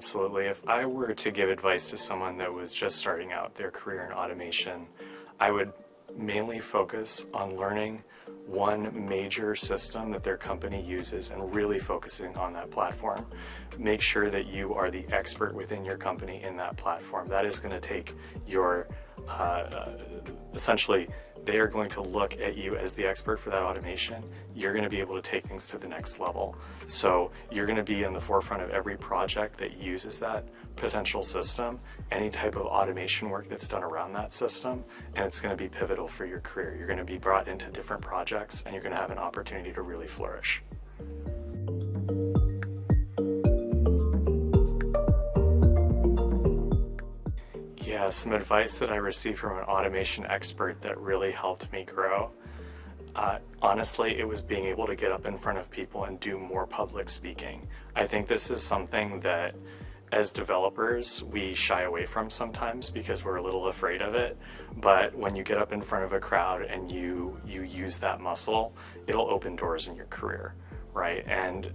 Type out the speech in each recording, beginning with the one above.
Absolutely. If I were to give advice to someone that was just starting out their career in automation, I would mainly focus on learning one major system that their company uses and really focusing on that platform. Make sure that you are the expert within your company in that platform. That is going to take your, essentially, they are going to look at you as the expert for that automation. You're going to be able to take things to the next level. So you're going to be in the forefront of every project that uses that potential system, any type of automation work that's done around that system, and it's going to be pivotal for your career. You're going to be brought into different projects and you're going to have an opportunity to really flourish. Yeah, some advice that I received from an automation expert that really helped me grow. Honestly, it was being able to get up in front of people and do more public speaking. I think this is something that as developers we shy away from sometimes because we're a little afraid of it, but when you get up in front of a crowd and you use that muscle, it'll open doors in your career, right? And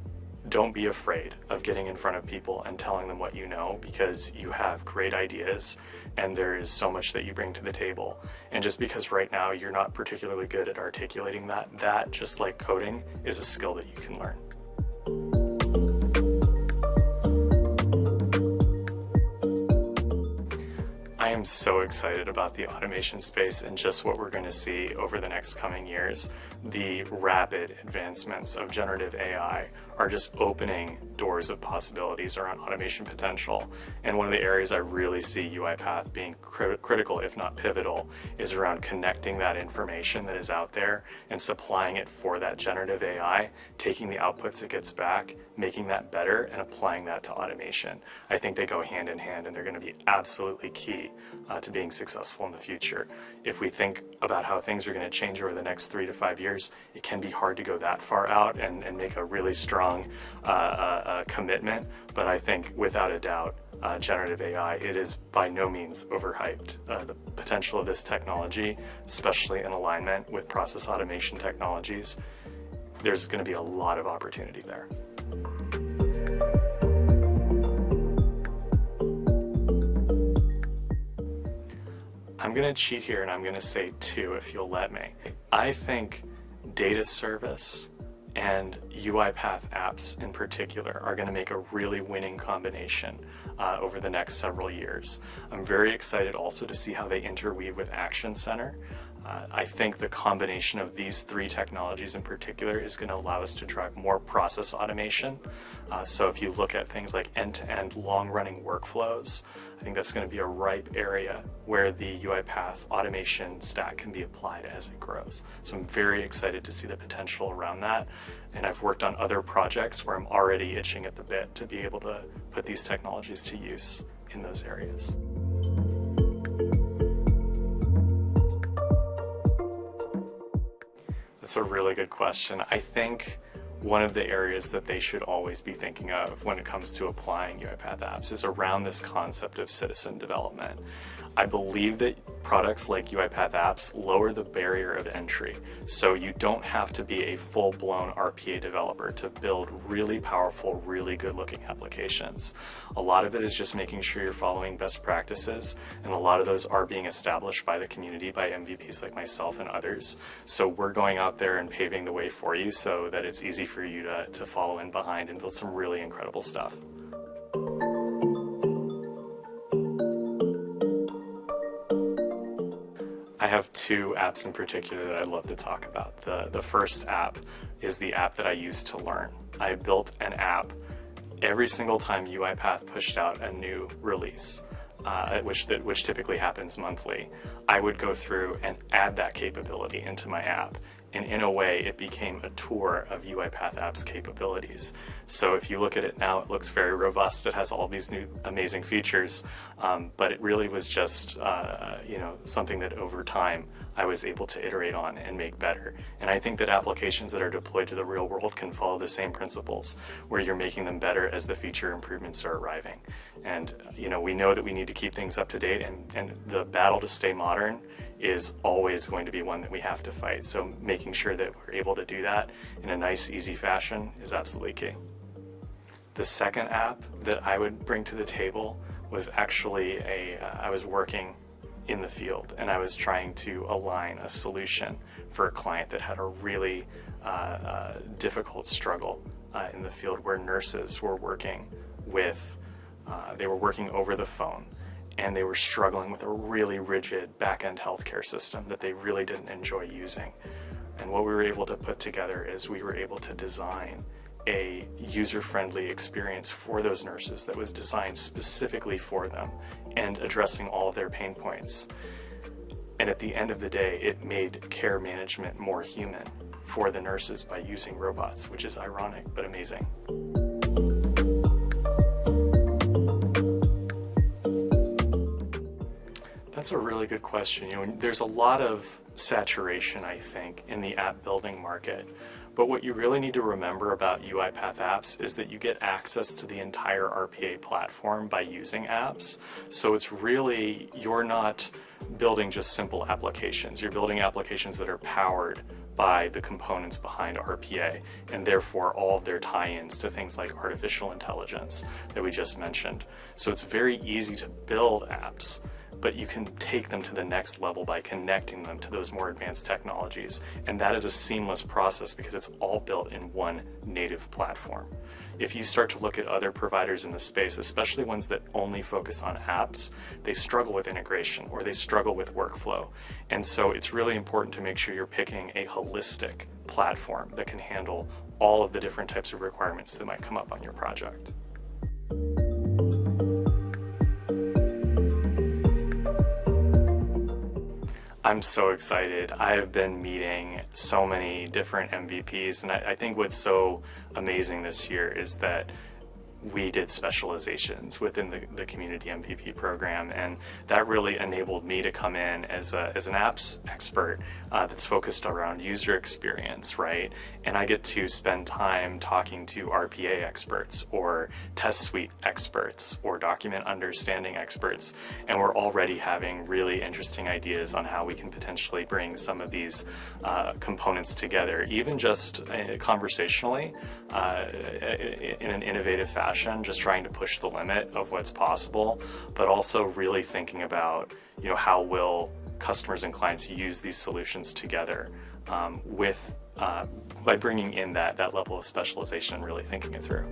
don't be afraid of getting in front of people and telling them what you know, because you have great ideas and there is so much that you bring to the table. And just because right now you're not particularly good at articulating that just like coding is a skill that you can learn. I am so excited about the automation space and just what we're going to see over the next coming years. The rapid advancements of generative AI are just opening doors of possibilities around automation potential. And one of the areas I really see UiPath being critical, if not pivotal, is around connecting that information that is out there and supplying it for that generative AI, taking the outputs it gets back, making that better, and applying that to automation. I think they go hand in hand and they're going to be absolutely key to being successful in the future. If we think about how things are going to change over the next 3 to 5 years, it can be hard to go that far out and make a really strong commitment, but I think without a doubt, generative AI, it is by no means overhyped. The potential of this technology, especially in alignment with process automation technologies, there's going to be a lot of opportunity there. I'm going to cheat here and I'm going to say 2 if you'll let me. I think data service and UiPath Apps in particular are going to make a really winning combination over the next several years. I'm very excited also to see how they interweave with Action Center. I think the combination of these 3 technologies in particular is going to allow us to drive more process automation. So if you look at things like end-to-end long-running workflows, I think that's going to be a ripe area where the UiPath automation stack can be applied as it grows. So I'm very excited to see the potential around that. And I've worked on other projects where I'm already itching at the bit to be able to put these technologies to use in those areas. That's a really good question. I think one of the areas that they should always be thinking of when it comes to applying UiPath Apps is around this concept of citizen development. I believe that products like UiPath Apps lower the barrier of entry, so you don't have to be a full-blown RPA developer to build really powerful, really good-looking applications. A lot of it is just making sure you're following best practices, and a lot of those are being established by the community, by MVPs like myself and others. So we're going out there and paving the way for you so that it's easy for you to follow in behind and build some really incredible stuff. I have 2 apps in particular that I'd love to talk about. The first app is the app that I use to learn. I built an app every single time UiPath pushed out a new release, which typically happens monthly. I would go through and add that capability into my app. And in a way, it became a tour of UiPath Apps capabilities. So if you look at it now, it looks very robust. It has all these new amazing features, but it really was just something that over time I was able to iterate on and make better. And I think that applications that are deployed to the real world can follow the same principles, where you're making them better as the feature improvements are arriving. And we know that we need to keep things up to date, and the battle to stay modern is always going to be one that we have to fight. So making sure that we're able to do that in a nice, easy fashion is absolutely key. The second app that I would bring to the table was actually I was working in the field and I was trying to align a solution for a client that had a really difficult struggle in the field, where nurses were working with, they were working over the phone, and they were struggling with a really rigid back-end healthcare system that they really didn't enjoy using. And what we were able to put together is we were able to design a user-friendly experience for those nurses that was designed specifically for them and addressing all of their pain points. And at the end of the day, it made care management more human for the nurses by using robots, which is ironic but amazing. That's a really good question. There's a lot of saturation, I think, in the app building market. But what you really need to remember about UiPath Apps is that you get access to the entire RPA platform by using apps. So it's really, you're not building just simple applications. You're building applications that are powered by the components behind RPA, and therefore all of their tie-ins to things like artificial intelligence that we just mentioned. So it's very easy to build apps, but you can take them to the next level by connecting them to those more advanced technologies. And that is a seamless process because it's all built in one native platform. If you start to look at other providers in the space, especially ones that only focus on apps, they struggle with integration or they struggle with workflow. And so it's really important to make sure you're picking a holistic platform that can handle all of the different types of requirements that might come up on your project. I'm so excited. I have been meeting so many different MVPs, and I think what's so amazing this year is that we did specializations within the community MVP program, and that really enabled me to come in as an apps expert that's focused around user experience, right? And I get to spend time talking to RPA experts or test suite experts or document understanding experts, and we're already having really interesting ideas on how we can potentially bring some of these components together, even just conversationally in an innovative fashion. Just trying to push the limit of what's possible, but also really thinking about, how will customers and clients use these solutions together by bringing in that level of specialization and really thinking it through.